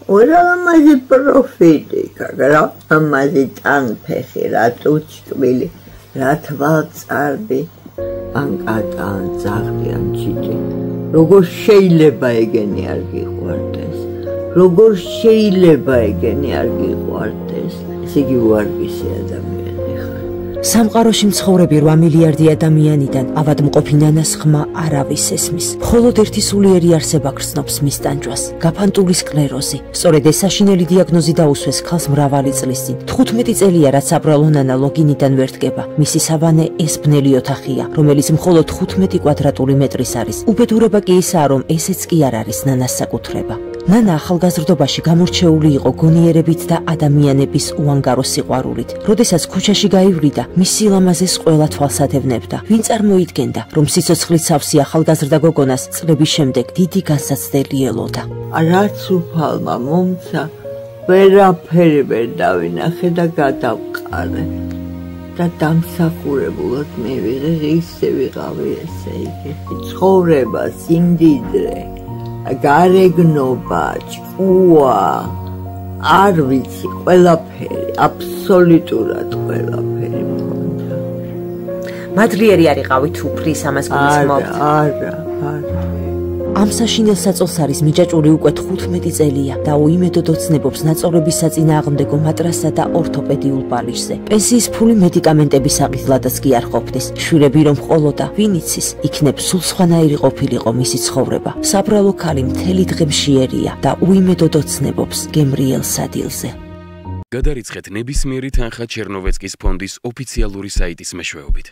ურამაზი პროფიტი, რამაზი ტანფეხი, რა ტუჩკბილი, რა თვალწარბი, ანკატან, ძაღლიან ჩიტი. როგორ შეიძლება ეგენი არ გიყვარდეს? როგორ შეიძლება ეგენი არ გიყვარდეს? ესე იგი უარგისი ადამიანი ხარ. სამყაროში მცხოვრები 8 მილიარდი ადამიანიდან ავადმყოფი ნანას ხმა არავის ესმის. მხოლოდ ერთი სულიერი არსება გრძნობს მის ტანჯვას. გაფანტული სკლეროზი. სწორედ ეს საშინელი დიაგნოზი დაუსვეს ქალს მრავალი წლის წინ. 15 წელია რაც საბრალო ნანა ლოგინიდან ვერ დგება. მისი სავანე ეს ბნელი ოთახია, რომელიც მხოლოდ 15 კვადრატული მეტრის არის. უბედურება კი ისაა, რომ ესეც კი არ არის ნანას საკუთრება. ნანა ახალგაზრდობაში გამორჩეული იყო გონიერებით და ადამიანების უანგარო სიყვარულით. როდესაც ქუჩაში გაივლიდა, მის სილამაზეს ყველა თვალსად ევნებდა. ვინ წარმოიდგენდა, რომ სიცოცხლით სავსე ახალგაზრდა გოგონას წლების შემდეგ დიდი განსაცდელი ელოდა. რაც უფალმა მომცა, ვერაფერი ვერ დავინახე და გადავყარე. და დამსახურებულად მივიღე, ისე ვიყავი ესე იგი. ცხოვრება, სიმდიდრე. გარეგნობა, ჭკუა, არ ვიცი, ყველაფერი, აბსოლუტურად ყველაფერი მქონდა. მადლიერი არ იყავით უფრის ამას გულისხმობთ? არა. ამ საშინელ საწოლს არის მიჯაჭვური უკვე 15 წელია და უიმედოდ ოცნებობს ნაწოლების საწინააღმდეგო მატრასსა და ორთოპედიულ ბალიშზე. პენსიის ფული მედიკამენტების საყიდლადაც კი არ ყოფნის. შვილები რომ ყოლოდა, ვინ იცის, იქნებ სულ სხვანაირი ყოფილიყო მისი ცხოვრება. საბრალო ქალი მთელი დღე მშიერია და უიმედოდ ოცნებობს გემრიელ სადილზე. გადარიცხეთ ნებისმიერი თანხა ჩერნოვეცკის ფონდის ოფიციალური საიტის მეშვეობით.